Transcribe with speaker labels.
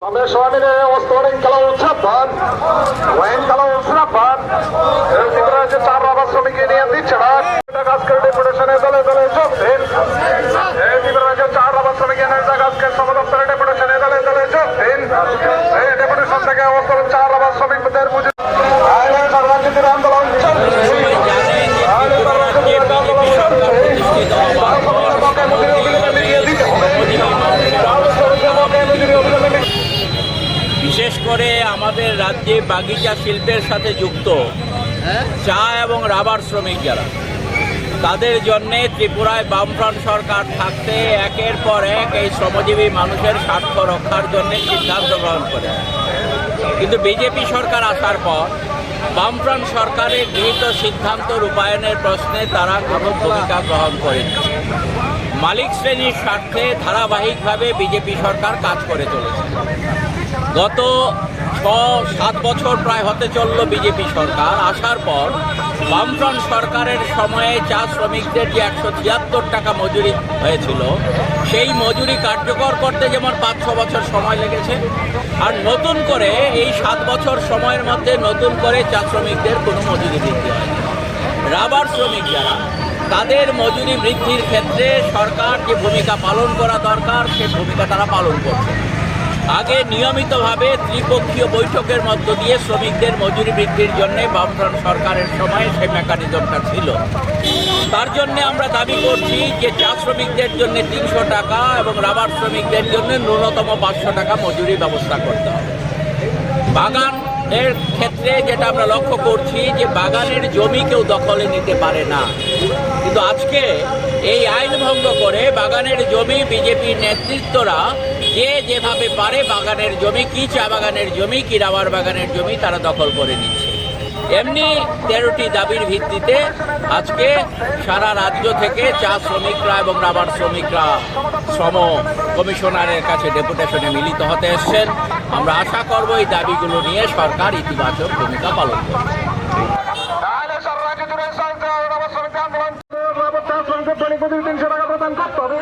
Speaker 1: Kami suami ni wastorin kalau ucapan, wain kalau ucapan, kita aja cara bahasa begini yang dicerak, kita kasih deputation itu le jopin, kita aja cara bahasa begini yang kasih sama dokter deputation itu le jopin, deputation থেকে wastorin cara bahasa begini benar muncul, ada sarang kita ramdalan,
Speaker 2: বিশেষ করে আমাদের রাজ্যে বাগিচা শিল্পের সাথে যুক্ত চা এবং রাবার শ্রমিক যারা, তাদের জন্যে ত্রিপুরায় বামফ্রন্ট সরকার থাকতে একের পর এক এই শ্রমজীবী মানুষের স্বার্থ রক্ষার জন্য সিদ্ধান্ত গ্রহণ করে। কিন্তু বিজেপি সরকার আসার পর বামফ্রন্ট সরকারের গৃহীত সিদ্ধান্ত রূপায়ণের প্রশ্নে তারা কোনো ভূমিকা গ্রহণ করেনি। মালিক শ্রেণীর স্বার্থে ধারাবাহিকভাবে বিজেপি সরকার কাজ করে চলেছে। গত 6-7 বছর প্রায় হতে চলল বিজেপি সরকার আসার পর বামফ্রন্ট সরকারের সময়ে চা শ্রমিকদের যে 173 টাকা মজুরি হয়েছিল, সেই মজুরি কার্যকর করতে যেমন 5-6 বছর সময় লেগেছে, আর নতুন করে এই 7 বছর সময়ের মধ্যে নতুন করে চা শ্রমিকদের কোনো মজুরি বৃদ্ধি হয়। রাবার শ্রমিক যারা, তাদের মজুরি বৃদ্ধির ক্ষেত্রে সরকার যে ভূমিকা পালন করা দরকার সে ভূমিকা তারা পালন করছে। আগে নিয়মিতভাবে ত্রিপক্ষীয় বৈঠকের মধ্য দিয়ে শ্রমিকদের মজুরি বৃদ্ধির জন্য বামফ্রন্ট সরকারের সময় সেই মেকানিজমটা ছিল। তার জন্য আমরা দাবি করছি যে চা শ্রমিকদের জন্য 300 টাকা এবং রাবার শ্রমিকদের জন্য ন্যূনতম 500 টাকা মজুরি ব্যবস্থা করতে হবে। বাগানের ক্ষেত্রে যেটা আমরা লক্ষ্য করছি যে বাগানের জমি কেউ দখলে নিতে পারে না, কিন্তু আজকে এই আইন ভঙ্গ করে বাগানের জমি বিজেপির নেতৃত্বরা যে যেভাবে পারে বাগানের জমি, কি চা বাগানের জমি কি রাবার বাগানের জমি তারা দখল করে নিচ্ছে। এমনি 13টি দাবির ভিত্তিতে আজকে সারা রাজ্য থেকে চা শ্রমিকরা এবং রাবার শ্রমিকরা শ্রম কমিশনারের কাছে ডেপুটেশনে মিলিত হতে এসছেন। আমরা আশা করব এই দাবিগুলো নিয়ে সরকার ইতিবাচক ভূমিকা পালন করবে।
Speaker 1: টাকা প্রদান করতে হবে।